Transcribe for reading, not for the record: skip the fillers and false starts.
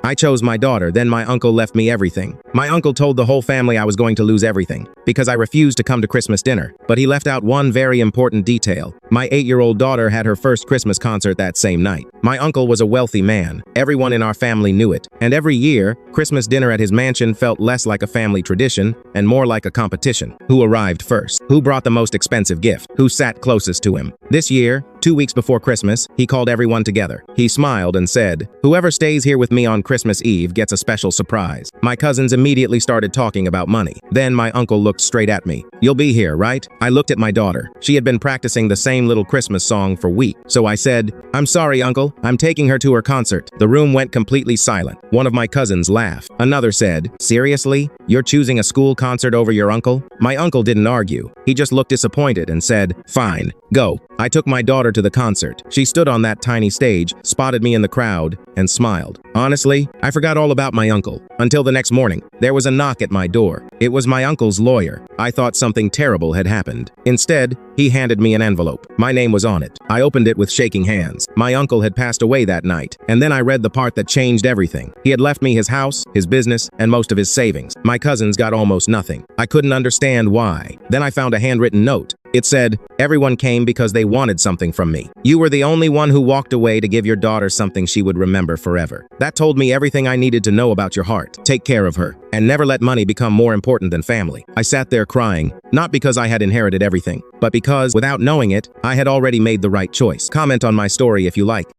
I chose my daughter, then my uncle left me everything. My uncle told the whole family I was going to lose everything because I refused to come to Christmas dinner. But he left out one very important detail. My 8-year-old daughter had her first Christmas concert that same night. My uncle was a wealthy man. Everyone in our family knew it. And every year, Christmas dinner at his mansion felt less like a family tradition and more like a competition. Who arrived first? Who brought the most expensive gift? Who sat closest to him? This year, 2 weeks before Christmas, he called everyone together. He smiled and said, "Whoever stays here with me on Christmas Eve gets a special surprise." My cousins immediately started talking about money. Then my uncle looked straight at me. "You'll be here, right?" I looked at my daughter. She had been practicing the same little Christmas song for weeks. So I said, "I'm sorry, uncle. I'm taking her to her concert." The room went completely silent. One of my cousins laughed. Another said, "Seriously? You're choosing a school concert over your uncle?" My uncle didn't argue. He just looked disappointed and said, "Fine, go." I took my daughter to the concert. She stood on that tiny stage, spotted me in the crowd, and smiled. Honestly, I forgot all about my uncle. Until the next morning, there was a knock at my door. It was my uncle's lawyer. I thought something terrible had happened. Instead, he handed me an envelope. My name was on it. I opened it with shaking hands. My uncle had passed away that night, and then I read the part that changed everything. He had left me his house, his business, and most of his savings. My cousins got almost nothing. I couldn't understand why. Then I found a handwritten note. It said, "Everyone came because they wanted something from me. You were the only one who walked away to give your daughter something she would remember forever. That told me everything I needed to know about your heart. Take care of her, and never let money become more important than family." I sat there crying, not because I had inherited everything, but because, without knowing it, I had already made the right choice. Comment on my story if you like.